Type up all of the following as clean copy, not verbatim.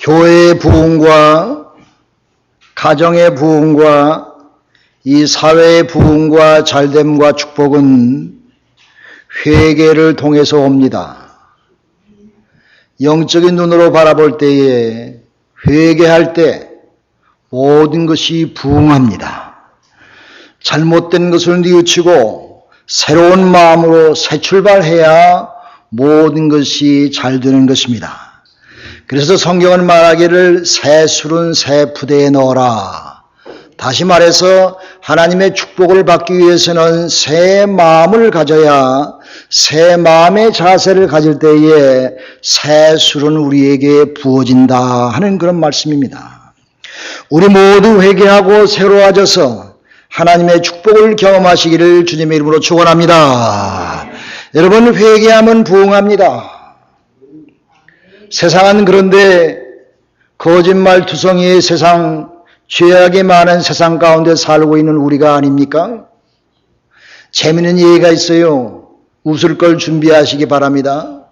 교회의 부흥과 가정의 부흥과 이 사회의 부흥과 잘됨과 축복은 회개를 통해서 옵니다. 영적인 눈으로 바라볼 때에 회개할 때 모든 것이 부흥합니다. 잘못된 것을 뉘우치고 새로운 마음으로 새 출발해야 모든 것이 잘 되는 것입니다. 그래서 성경은 말하기를 새 술은 새 부대에 넣어라. 다시 말해서 하나님의 축복을 받기 위해서는 새 마음을 가져야 새 마음의 자세를 가질 때에 새 술은 우리에게 부어진다 하는 그런 말씀입니다. 우리 모두 회개하고 새로워져서 하나님의 축복을 경험하시기를 주님의 이름으로 축원합니다. 여러분, 회개하면 부흥합니다. 세상은 그런데 거짓말 투성이의 세상, 죄악이 많은 세상 가운데 살고 있는 우리가 아닙니까? 재미있는 얘기가 있어요. 웃을 걸 준비하시기 바랍니다.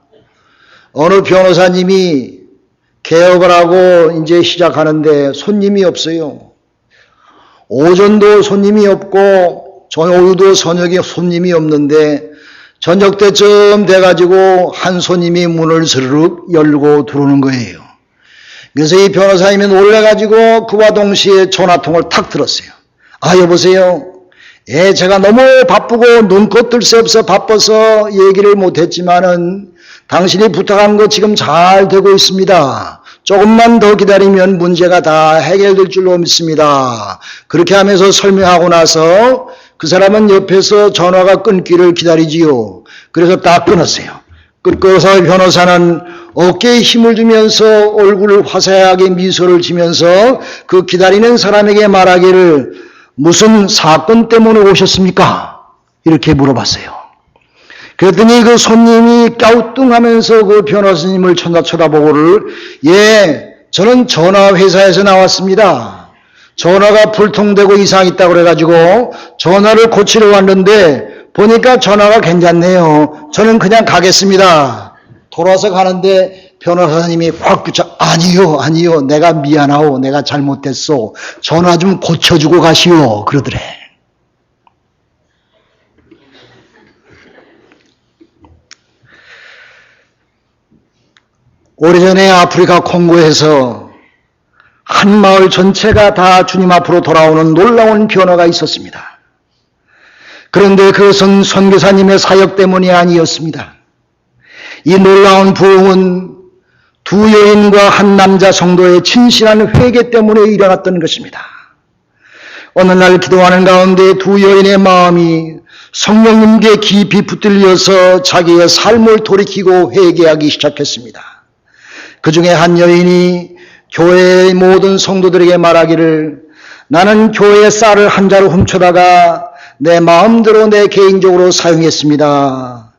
어느 변호사님이 개업을 하고 이제 시작하는데 손님이 없어요. 오전도 손님이 없고 오후도 저녁에 손님이 없는데 저녁 때쯤 돼가지고 한 손님이 문을 스르륵 열고 들어오는 거예요. 그래서 이 변호사님이 놀래가지고 그와 동시에 전화통을 탁 들었어요. 아, 여보세요. 예, 제가 너무 바쁘고 눈꽃 뜰 새 없어 바빠서 얘기를 못했지만은 당신이 부탁한 거 지금 잘 되고 있습니다. 조금만 더 기다리면 문제가 다 해결될 줄로 믿습니다. 그렇게 하면서 설명하고 나서 그 사람은 옆에서 전화가 끊기를 기다리지요. 그래서 딱 끊었어요. 끊고서 변호사는 어깨에 힘을 주면서 얼굴을 화사하게 미소를 지면서 그 기다리는 사람에게 말하기를 무슨 사건 때문에 오셨습니까? 이렇게 물어봤어요. 그랬더니 그 손님이 갸우뚱하면서 그 변호사님을 쳐다보고를 예, 저는 전화회사에서 나왔습니다. 전화가 불통되고 이상이 있다고 그래가지고 전화를 고치러 왔는데 보니까 전화가 괜찮네요. 저는 그냥 가겠습니다. 돌아서 가는데 변호사님이 확 붙여 아니요 내가 미안하오. 내가 잘못됐소. 전화 좀 고쳐주고 가시오. 그러더래. 오래전에 아프리카 콩고에서 한 마을 전체가 다 주님 앞으로 돌아오는 놀라운 변화가 있었습니다. 그런데 그것은 선교사님의 사역 때문이 아니었습니다. 이 놀라운 부흥은 두 여인과 한 남자 성도의 진실한 회개 때문에 일어났던 것입니다. 어느 날 기도하는 가운데 두 여인의 마음이 성령님께 깊이 붙들려서 자기의 삶을 돌이키고 회개하기 시작했습니다. 그 중에 한 여인이 교회의 모든 성도들에게 말하기를 나는 교회의 쌀을 한 자루 훔쳐다가 내 마음대로 내 개인적으로 사용했습니다.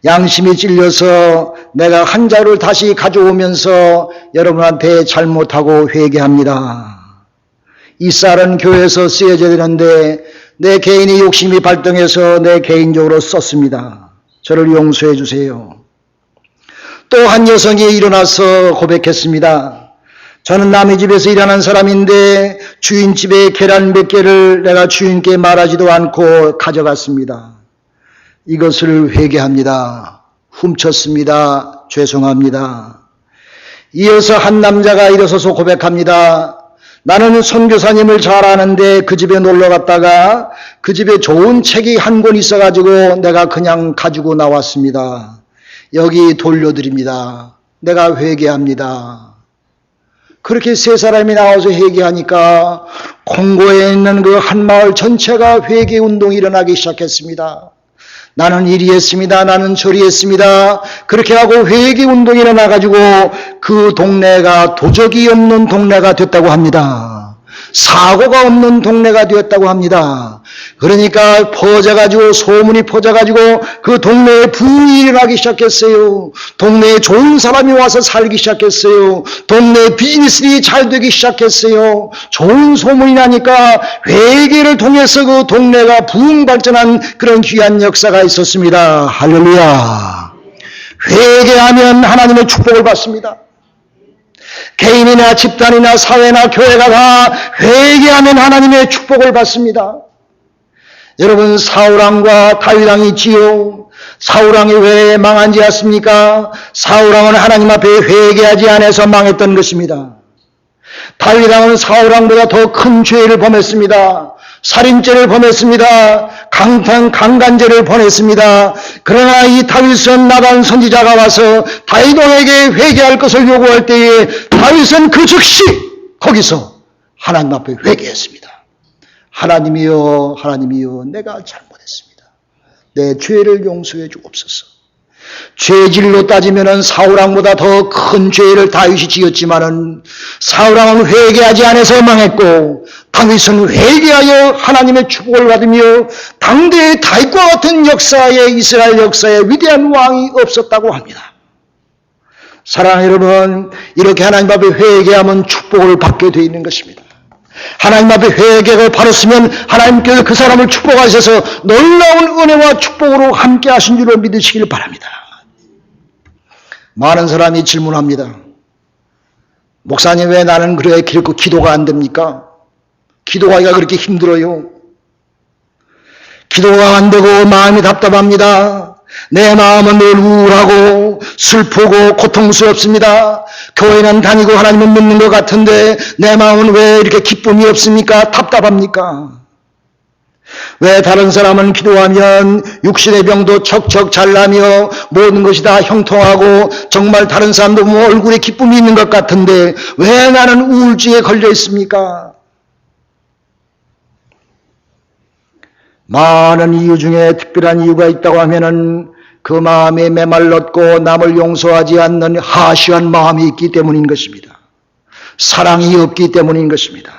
양심이 찔려서 내가 한 자루를 다시 가져오면서 여러분한테 잘못하고 회개합니다. 이 쌀은 교회에서 쓰여져야 되는데 내 개인의 욕심이 발동해서 내 개인적으로 썼습니다. 저를 용서해 주세요. 또 한 여성이 일어나서 고백했습니다. 저는 남의 집에서 일하는 사람인데 주인 집에 계란 몇 개를 내가 주인께 말하지도 않고 가져갔습니다. 이것을 회개합니다. 훔쳤습니다. 죄송합니다. 이어서 한 남자가 일어서서 고백합니다. 나는 선교사님을 잘 아는데 그 집에 놀러 갔다가 그 집에 좋은 책이 한 권 있어가지고 내가 그냥 가지고 나왔습니다. 여기 돌려드립니다. 내가 회개합니다. 그렇게 세 사람이 나와서 회개하니까 콩고에 있는 그 한 마을 전체가 회개 운동이 일어나기 시작했습니다. 나는 이리 했습니다. 나는 저리 했습니다. 그렇게 하고 회개 운동이 일어나가지고 그 동네가 도적이 없는 동네가 됐다고 합니다. 사고가 없는 동네가 되었다고 합니다. 그러니까 퍼져가지고 소문이 퍼져가지고 그 동네에 부흥이 일어나기 시작했어요. 동네에 좋은 사람이 와서 살기 시작했어요. 동네에 비즈니스가 잘 되기 시작했어요. 좋은 소문이 나니까 회개를 통해서 그 동네가 부흥 발전한 그런 귀한 역사가 있었습니다. 할렐루야. 회개하면 하나님의 축복을 받습니다. 개인이나 집단이나 사회나 교회가 다 회개하면 하나님의 축복을 받습니다. 여러분, 사울왕과 다윗왕이지요. 사울왕이 왜 망한지 아십니까? 사울왕은 하나님 앞에 회개하지 않아서 망했던 것입니다. 다윗왕은 사울왕보다 더 큰 죄를 범했습니다. 살인죄를 범했습니다. 강간죄를 범했습니다. 그러나 이 다윗은 나단 선지자가 와서 다윗 왕에게 회개할 것을 요구할 때에 다윗은 그 즉시 거기서 하나님 앞에 회개했습니다. 하나님이여, 하나님이여, 내가 잘못했습니다. 내 죄를 용서해 주옵소서. 죄질로 따지면 사울왕보다 더 큰 죄를 다윗이 지었지만은 사울왕은 회개하지 않아서 망했고 다윗은 회개하여 하나님의 축복을 받으며 당대의 다윗과 같은 역사에, 이스라엘 역사에 위대한 왕이 없었다고 합니다. 사랑하는 여러분, 이렇게 하나님 앞에 회개하면 축복을 받게 되어 있는 것입니다. 하나님 앞에 회개를 바랐으면 하나님께서 그 사람을 축복하셔서 놀라운 은혜와 축복으로 함께 하신 줄을 믿으시길 바랍니다. 많은 사람이 질문합니다. 목사님, 왜 나는 그래 기도가 안 됩니까? 기도하기가 그렇게 힘들어요. 기도가 안 되고 마음이 답답합니다. 내 마음은 늘 우울하고 슬프고 고통스럽습니다. 교회는 다니고 하나님은 믿는 것 같은데 내 마음은 왜 이렇게 기쁨이 없습니까? 답답합니까? 왜 다른 사람은 기도하면 육신의 병도 척척 잘 나며 모든 것이 다 형통하고 정말 다른 사람도 뭐 얼굴에 기쁨이 있는 것 같은데 왜 나는 우울증에 걸려 있습니까? 많은 이유 중에 특별한 이유가 있다고 하면은 그 마음에 메말랐고 남을 용서하지 않는 하시한 마음이 있기 때문인 것입니다. 사랑이 없기 때문인 것입니다.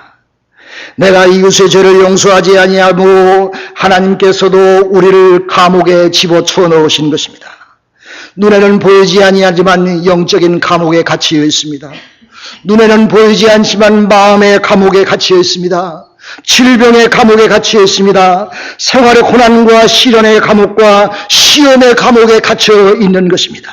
내가 이웃의 죄를 용서하지 아니하고 하나님께서도 우리를 감옥에 집어쳐 넣으신 것입니다. 눈에는 보이지 아니하지만 영적인 감옥에 갇혀 있습니다. 눈에는 보이지 않지만 마음의 감옥에 갇혀 있습니다. 질병의 감옥에 갇혀 있습니다. 생활의 고난과 시련의 감옥과 시험의 감옥에 갇혀 있는 것입니다.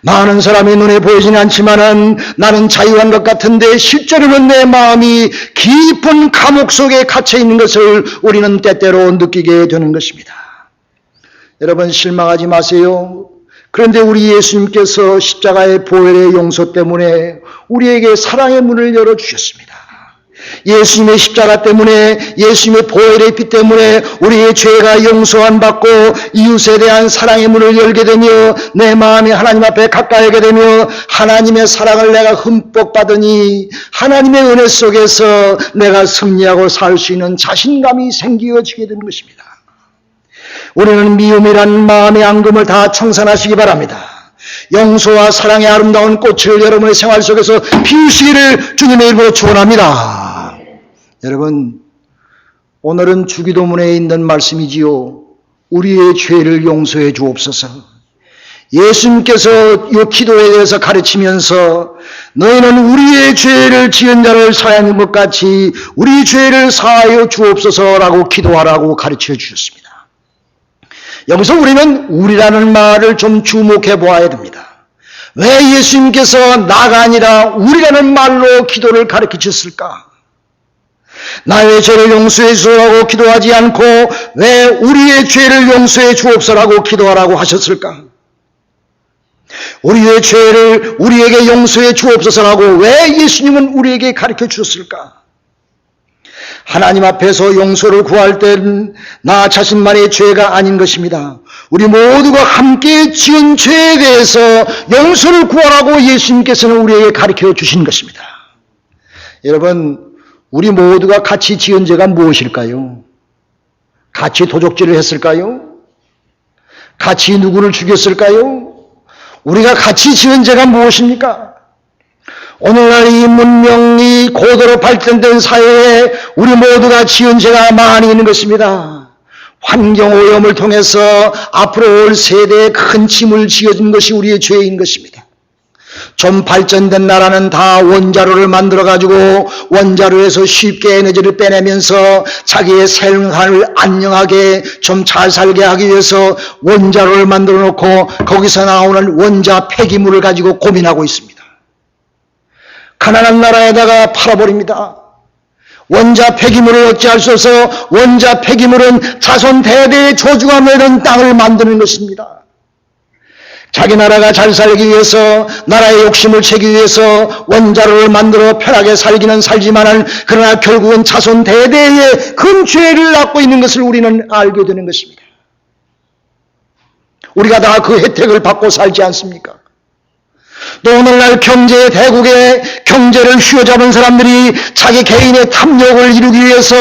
많은 사람이 눈에 보이지는 않지만은 나는 자유한 것 같은데 실제로는 내 마음이 깊은 감옥 속에 갇혀 있는 것을 우리는 때때로 느끼게 되는 것입니다. 여러분, 실망하지 마세요. 그런데 우리 예수님께서 십자가의 보혈의 용서 때문에 우리에게 사랑의 문을 열어주셨습니다. 예수님의 십자가 때문에, 예수님의 보혈의 피 때문에 우리의 죄가 용서함 받고 이웃에 대한 사랑의 문을 열게 되며 내 마음이 하나님 앞에 가까이 하게 되며 하나님의 사랑을 내가 흠뻑 받으니 하나님의 은혜 속에서 내가 승리하고 살 수 있는 자신감이 생겨지게 되는 것입니다. 우리는 미움이란 마음의 앙금을 다 청산하시기 바랍니다. 용서와 사랑의 아름다운 꽃을 여러분의 생활 속에서 피우시기를 주님의 이름으로 축원합니다. 여러분, 오늘은 주기도문에 있는 말씀이지요. 우리의 죄를 용서해 주옵소서. 예수님께서 이 기도에 대해서 가르치면서 너희는 우리의 죄를 지은 자를 사하는 것 같이 우리 죄를 사하여 주옵소서라고 기도하라고 가르쳐 주셨습니다. 여기서 우리는 우리라는 말을 좀 주목해 보아야 됩니다. 왜 예수님께서 나가 아니라 우리라는 말로 기도를 가르쳐 주셨을까? 나의 죄를 용서해 주라고 기도하지 않고 왜 우리의 죄를 용서해 주옵소서라고 기도하라고 하셨을까? 우리의 죄를 우리에게 용서해 주옵소서라고 왜 예수님은 우리에게 가르쳐 주셨을까? 하나님 앞에서 용서를 구할 때는 나 자신만의 죄가 아닌 것입니다. 우리 모두가 함께 지은 죄에 대해서 용서를 구하라고 예수님께서는 우리에게 가르쳐 주신 것입니다. 여러분, 우리 모두가 같이 지은 죄가 무엇일까요? 같이 도적질을 했을까요? 같이 누구를 죽였을까요? 우리가 같이 지은 죄가 무엇입니까? 오늘날 이 문명이 고도로 발전된 사회에 우리 모두가 지은 죄가 많이 있는 것입니다. 환경오염을 통해서 앞으로 올 세대에 큰 짐을 지어준 것이 우리의 죄인 것입니다. 좀 발전된 나라는 다 원자로를 만들어가지고 원자로에서 쉽게 에너지를 빼내면서 자기의 생활을 안녕하게 좀 잘 살게 하기 위해서 원자로를 만들어 놓고 거기서 나오는 원자 폐기물을 가지고 고민하고 있습니다. 가난한 나라에다가 팔아버립니다. 원자 폐기물을 어찌할 수 없어 원자 폐기물은 자손 대대의 조주가 매는 땅을 만드는 것입니다. 자기 나라가 잘 살기 위해서 나라의 욕심을 채기 위해서 원자로를 만들어 편하게 살기는 살지만은 그러나 결국은 자손 대대의 큰 죄를 낳고 있는 것을 우리는 알게 되는 것입니다. 우리가 다 그 혜택을 받고 살지 않습니까? 또 오늘날 경제 대국의 경제를 휘어잡은 사람들이 자기 개인의 탐욕을 이루기 위해서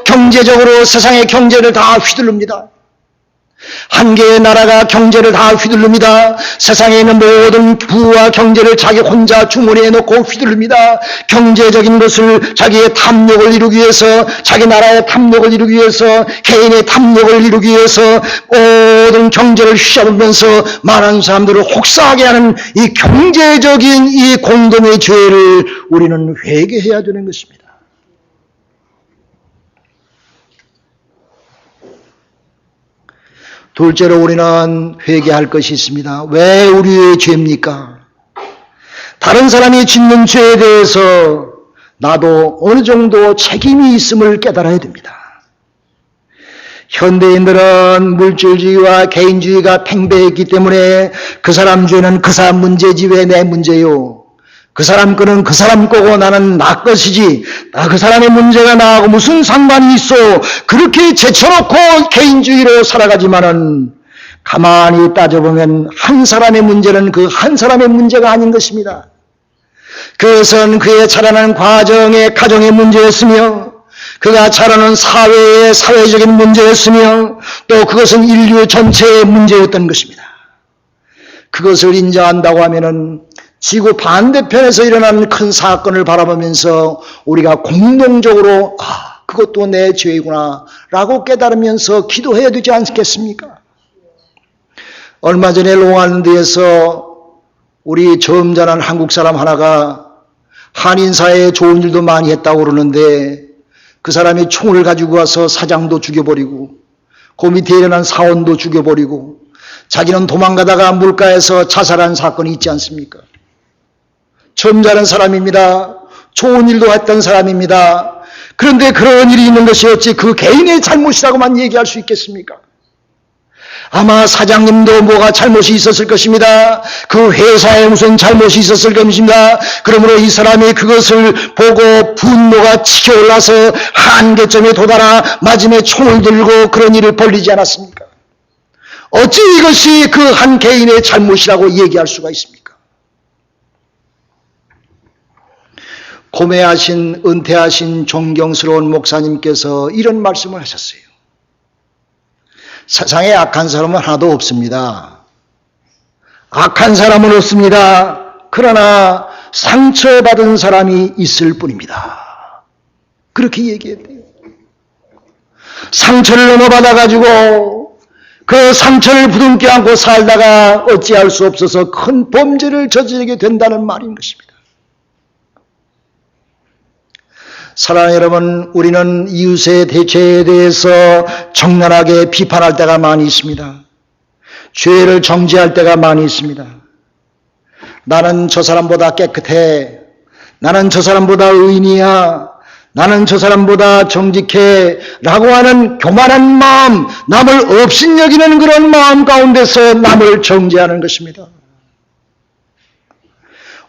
경제적으로 세상의 경제를 다 휘둘릅니다. 한 개의 나라가 경제를 다 휘둘릅니다. 세상에 있는 모든 부와 경제를 자기 혼자 주머니에 넣고 휘둘릅니다. 경제적인 것을 자기의 탐욕을 이루기 위해서, 자기 나라의 탐욕을 이루기 위해서, 개인의 탐욕을 이루기 위해서 모든 경제를 휘잡으면서 많은 사람들을 혹사하게 하는 이 경제적인 이 공동의 죄를 우리는 회개해야 되는 것입니다. 둘째로 우리는 회개할 것이 있습니다. 왜 우리의 죄입니까? 다른 사람이 짓는 죄에 대해서 나도 어느 정도 책임이 있음을 깨달아야 됩니다. 현대인들은 물질주의와 개인주의가 팽배했기 때문에 그 사람 죄는 그 사람 문제지 왜 내 문제요? 그 사람 거는 그 사람 거고 나는 나 것이지 그 사람의 문제가 나하고 무슨 상관이 있어. 그렇게 제쳐놓고 개인주의로 살아가지만은 가만히 따져보면 한 사람의 문제는 그 한 사람의 문제가 아닌 것입니다. 그것은 그의 자라는 과정의 가정의 문제였으며 그가 자라는 사회의 사회적인 문제였으며 또 그것은 인류 전체의 문제였던 것입니다. 그것을 인정한다고 하면은 지구 반대편에서 일어나는 큰 사건을 바라보면서 우리가 공동적으로 그것도 내 죄이구나 라고 깨달으면서 기도해야 되지 않겠습니까? 얼마 전에 롱알랜드에서 우리 점잖은 한국 사람 하나가 한인사회에 좋은 일도 많이 했다고 그러는데 그 사람이 총을 가지고 와서 사장도 죽여버리고 그 밑에 일어난 사원도 죽여버리고 자기는 도망가다가 물가에서 자살한 사건이 있지 않습니까? 점잖은 사람입니다. 좋은 일도 했던 사람입니다. 그런데 그런 일이 있는 것이 어찌 그 개인의 잘못이라고만 얘기할 수 있겠습니까? 아마 사장님도 뭐가 잘못이 있었을 것입니다. 그 회사에 무슨 잘못이 있었을 것입니다. 그러므로 이 사람이 그것을 보고 분노가 치켜올라서 한계점에 도달하 마침내 총을 들고 그런 일을 벌이지 않았습니까? 어찌 이것이 그 한 개인의 잘못이라고 얘기할 수가 있습니까? 고매하신 은퇴하신 존경스러운 목사님께서 이런 말씀을 하셨어요. 세상에 악한 사람은 하나도 없습니다. 악한 사람은 없습니다. 그러나 상처받은 사람이 있을 뿐입니다. 그렇게 얘기했대요. 상처를 넘어받아가지고 그 상처를 부둥켜 안고 살다가 어찌할 수 없어서 큰 범죄를 저지르게 된다는 말인 것입니다. 사랑하는 여러분, 우리는 이웃의 죄에 대해서 적나라하게 비판할 때가 많이 있습니다. 죄를 정죄할 때가 많이 있습니다. 나는 저 사람보다 깨끗해. 나는 저 사람보다 의인이야. 나는 저 사람보다 정직해. 라고 하는 교만한 마음, 남을 업신여기는 그런 마음 가운데서 남을 정죄하는 것입니다.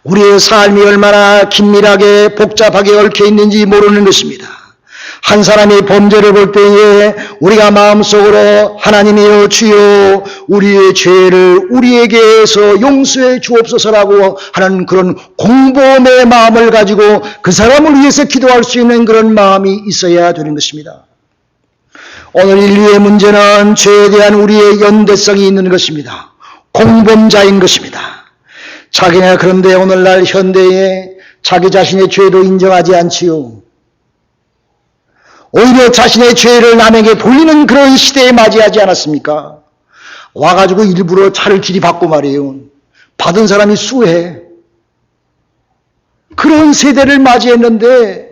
우리의 삶이 얼마나 긴밀하게 복잡하게 얽혀 있는지 모르는 것입니다. 한 사람이 범죄를 볼 때에 우리가 마음속으로 하나님이여 주여 우리의 죄를 우리에게서 용서해 주옵소서라고 하는 그런 공범의 마음을 가지고 그 사람을 위해서 기도할 수 있는 그런 마음이 있어야 되는 것입니다. 오늘 인류의 문제는 죄에 대한 우리의 연대성이 있는 것입니다. 공범자인 것입니다. 자기네 그런데 오늘날 현대에 자기 자신의 죄도 인정하지 않지요. 오히려 자신의 죄를 남에게 돌리는 그런 시대에 맞이하지 않았습니까? 와가지고 일부러 차를 들이받고 말이에요. 받은 사람이 수해. 그런 세대를 맞이했는데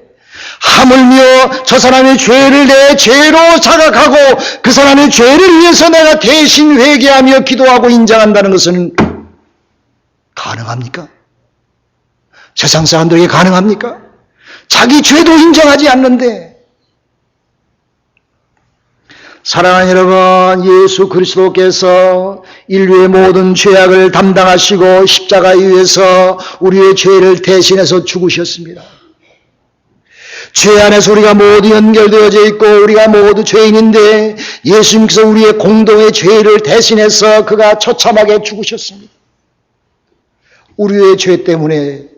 하물며 저 사람의 죄를 내 죄로 자각하고 그 사람의 죄를 위해서 내가 대신 회개하며 기도하고 인정한다는 것은 가능합니까? 세상 사람들에게 가능합니까? 자기 죄도 인정하지 않는데. 사랑하는 여러분, 예수 그리스도께서 인류의 모든 죄악을 담당하시고 십자가 위에서 우리의 죄를 대신해서 죽으셨습니다. 죄 안에서 우리가 모두 연결되어져 있고 우리가 모두 죄인인데 예수님께서 우리의 공동의 죄를 대신해서 그가 처참하게 죽으셨습니다. 우리의 죄 때문에,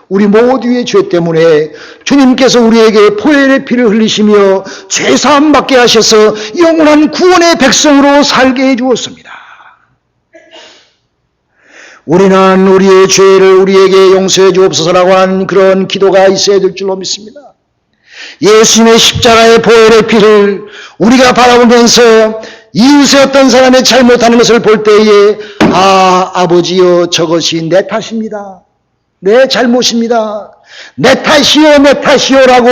우리 모두의 죄 때문에 주님께서 우리에게 보혈의 피를 흘리시며 죄사함 받게 하셔서 영원한 구원의 백성으로 살게 해주었습니다. 우리는 우리의 죄를 우리에게 용서해 주옵소서라고 하는 그런 기도가 있어야 될 줄로 믿습니다. 예수님의 십자가의 보혈의 피를 우리가 바라보면서 이웃의 어떤 사람의 잘못하는 것을 볼 때에 아버지여 저것이 내 탓입니다. 내 잘못입니다. 내 탓이요라고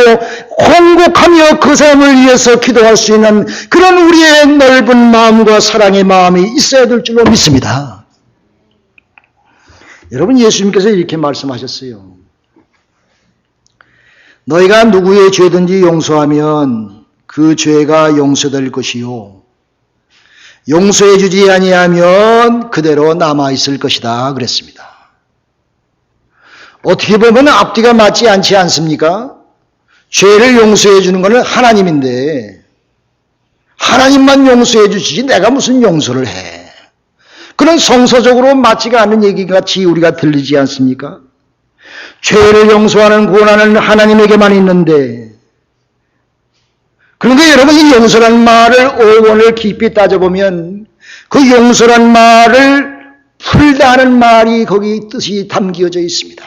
hon곡하며 그 사람을 위해서 기도할 수 있는 그런 우리의 넓은 마음과 사랑의 마음이 있어야 될 줄로 믿습니다. 여러분, 예수님께서 이렇게 말씀하셨어요. 너희가 누구의 죄든지 용서하면 그 죄가 용서될 것이요 용서해 주지 아니하면 그대로 남아있을 것이다 그랬습니다. 어떻게 보면 앞뒤가 맞지 않지 않습니까? 죄를 용서해 주는 것은 하나님인데 하나님만 용서해 주시지 내가 무슨 용서를 해. 그런 성서적으로 맞지가 않는 얘기같이 우리가 들리지 않습니까? 죄를 용서하는 권한은 하나님에게만 있는데, 그런데 여러분, 이 용서란 말을 어원을 깊이 따져보면 그 용서란 말을 풀다는 말이 거기 뜻이 담겨져 있습니다.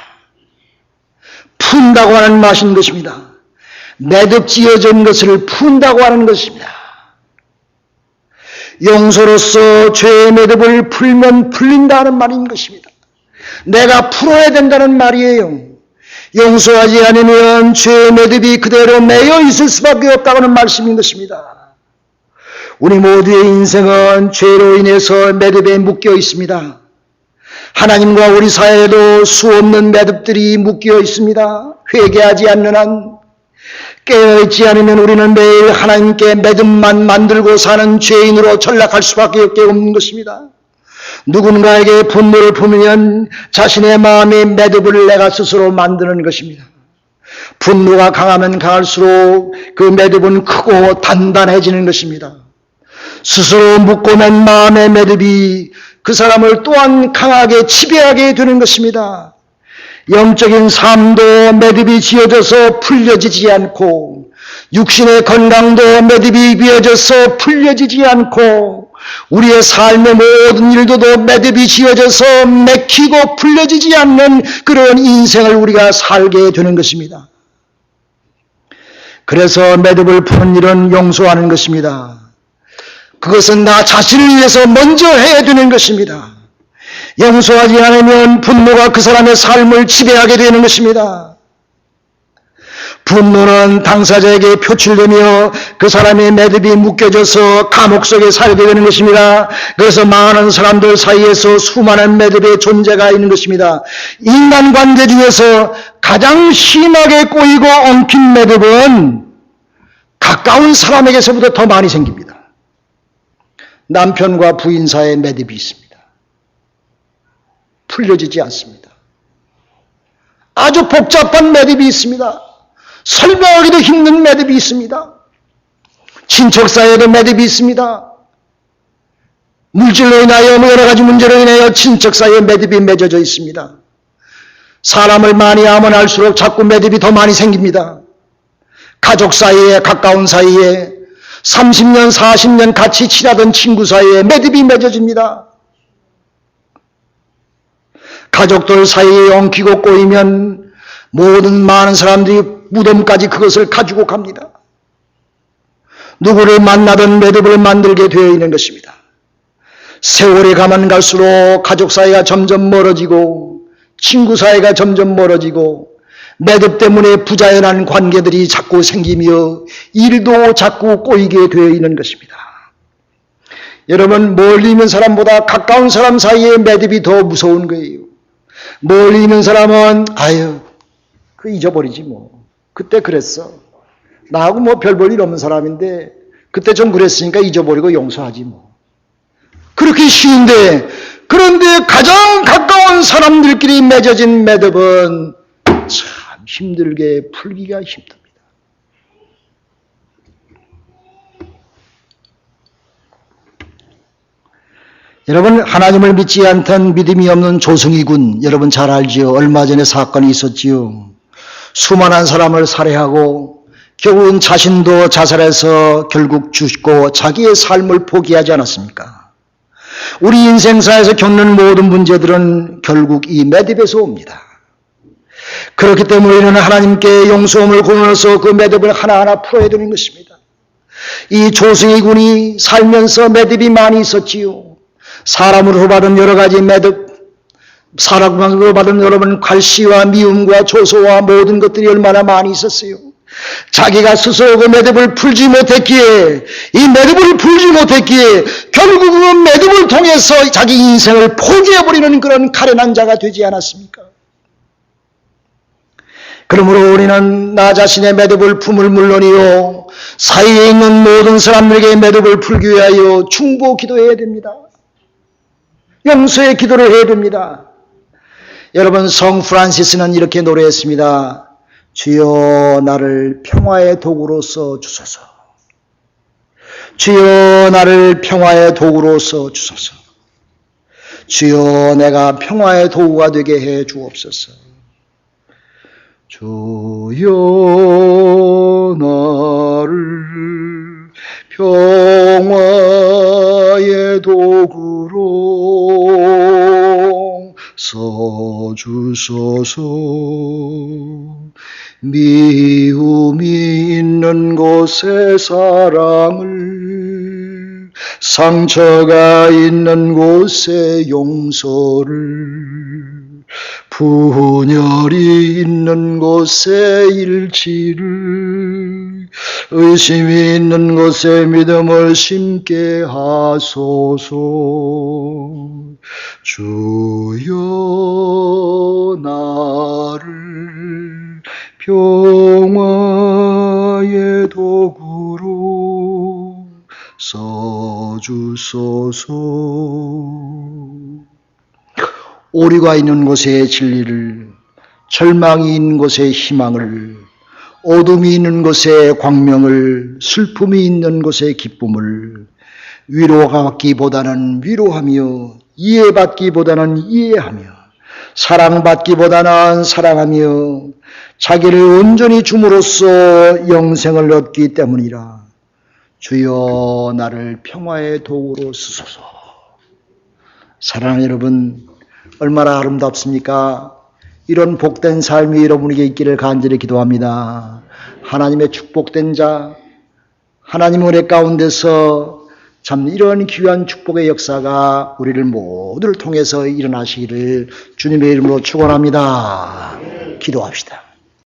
푼다고 하는 맛인 것입니다. 매듭지어진 것을 푼다고 하는 것입니다. 용서로서 죄의 매듭을 풀면 풀린다는 말인 것입니다. 내가 풀어야 된다는 말이에요. 용서하지 않으면 죄의 매듭이 그대로 매여 있을 수밖에 없다는 말씀인 것입니다. 우리 모두의 인생은 죄로 인해서 매듭에 묶여 있습니다. 하나님과 우리 사회에도 수없는 매듭들이 묶여 있습니다. 회개하지 않는 한, 깨어있지 않으면 우리는 매일 하나님께 매듭만 만들고 사는 죄인으로 전락할 수밖에 없는 것입니다. 누군가에게 분노를 품으면 자신의 마음의 매듭을 내가 스스로 만드는 것입니다. 분노가 강하면 강할수록 그 매듭은 크고 단단해지는 것입니다. 스스로 묶고맨 마음의 매듭이 그 사람을 또한 강하게 지배하게 되는 것입니다. 영적인 삶도 매듭이 지어져서 풀려지지 않고 육신의 건강도 매듭이 비어져서 풀려지지 않고 우리의 삶의 모든 일도 매듭이 지어져서 맥히고 풀려지지 않는 그런 인생을 우리가 살게 되는 것입니다. 그래서 매듭을 푸는 일은 용서하는 것입니다. 그것은 나 자신을 위해서 먼저 해야 되는 것입니다. 용서하지 않으면 분노가 그 사람의 삶을 지배하게 되는 것입니다. 분노는 당사자에게 표출되며 그 사람의 매듭이 묶여져서 감옥 속에 살게 되는 것입니다. 그래서 많은 사람들 사이에서 수많은 매듭의 존재가 있는 것입니다. 인간관계 중에서 가장 심하게 꼬이고 엉킨 매듭은 가까운 사람에게서부터 더 많이 생깁니다. 남편과 부인 사이의 매듭이 있습니다. 풀려지지 않습니다. 아주 복잡한 매듭이 있습니다. 설명하기도 힘든 매듭이 있습니다. 친척 사이에도 매듭이 있습니다. 물질로 인하여 여러 가지 문제로 인하여 친척 사이에 매듭이 맺어져 있습니다. 사람을 많이 하면 할수록 자꾸 매듭이 더 많이 생깁니다. 가족 사이에, 가까운 사이에, 30년, 40년 같이 친하던 친구 사이에 매듭이 맺어집니다. 가족들 사이에 엉키고 꼬이면 모든 많은 사람들이 무덤까지 그것을 가지고 갑니다. 누구를 만나든 매듭을 만들게 되어 있는 것입니다. 세월이 가면 갈수록 가족 사이가 점점 멀어지고 친구 사이가 점점 멀어지고 매듭 때문에 부자연한 관계들이 자꾸 생기며 일도 자꾸 꼬이게 되어 있는 것입니다. 여러분, 멀리 있는 사람보다 가까운 사람 사이에 매듭이 더 무서운 거예요. 멀리 있는 사람은 잊어버리지 뭐. 그때 그랬어. 나하고 뭐 별 볼 일 없는 사람인데 그때 좀 그랬으니까 잊어버리고 용서하지 뭐. 그렇게 쉬운데, 그런데 가장 가까운 사람들끼리 맺어진 매듭은 참 힘들게 풀기가 힘듭니다. 여러분, 하나님을 믿지 않던 믿음이 없는 조승희군, 여러분 잘 알지요? 얼마 전에 사건이 있었지요. 수많은 사람을 살해하고 결국은 자신도 자살해서 결국 죽고 자기의 삶을 포기하지 않았습니까? 우리 인생사에서 겪는 모든 문제들은 결국 이 매듭에서 옵니다. 그렇기 때문에 우리는 하나님께 용서함을 구하면서 그 매듭을 하나하나 풀어야 되는 것입니다. 이 조승희 군이 살면서 매듭이 많이 있었지요. 사람으로 받은 여러 가지 매듭, 사람으로 받은 여러분 괄시와 미움과 조소와 모든 것들이 얼마나 많이 있었어요. 자기가 스스로 그 매듭을 풀지 못했기에, 이 매듭을 풀지 못했기에 결국은 매듭을 통해서 자기 인생을 포기해버리는 그런 가련한 자가 되지 않았습니까? 그러므로 우리는 나 자신의 매듭을 품을 물론이요, 사이에 있는 모든 사람들에게 매듭을 풀기 위하여 중보 기도해야 됩니다. 용서의 기도를 해야 됩니다. 여러분, 성 프란시스는 이렇게 노래했습니다. 주여 나를 평화의 도구로 써 주소서. 주여 나를 평화의 도구로 써 주소서. 주여 내가 평화의 도구가 되게 해 주옵소서. 주여 나를 평화의 도구로 써주소서. 미움이 있는 곳에 사랑을, 상처가 있는 곳에 용서를, 분열이 있는 곳에 일치를, 의심이 있는 곳에 믿음을 심게 하소서. 주여 나를 평화의 도구로 써주소서. 오류가 있는 곳에 진리를, 절망이 있는 곳에 희망을, 어둠이 있는 곳에 광명을, 슬픔이 있는 곳에 기쁨을, 위로받기보다는 위로하며, 이해받기보다는 이해하며, 사랑받기보다는 사랑하며, 자기를 온전히 줌으로써 영생을 얻기 때문이라. 주여 나를 평화의 도구로 쓰소서. 사랑하는 여러분, 얼마나 아름답습니까? 이런 복된 삶이 여러분에게 있기를 간절히 기도합니다. 하나님의 축복된 자, 하나님의 은혜 가운데서 참 이런 귀한 축복의 역사가 우리를 모두를 통해서 일어나시기를 주님의 이름으로 축원합니다. 기도합시다.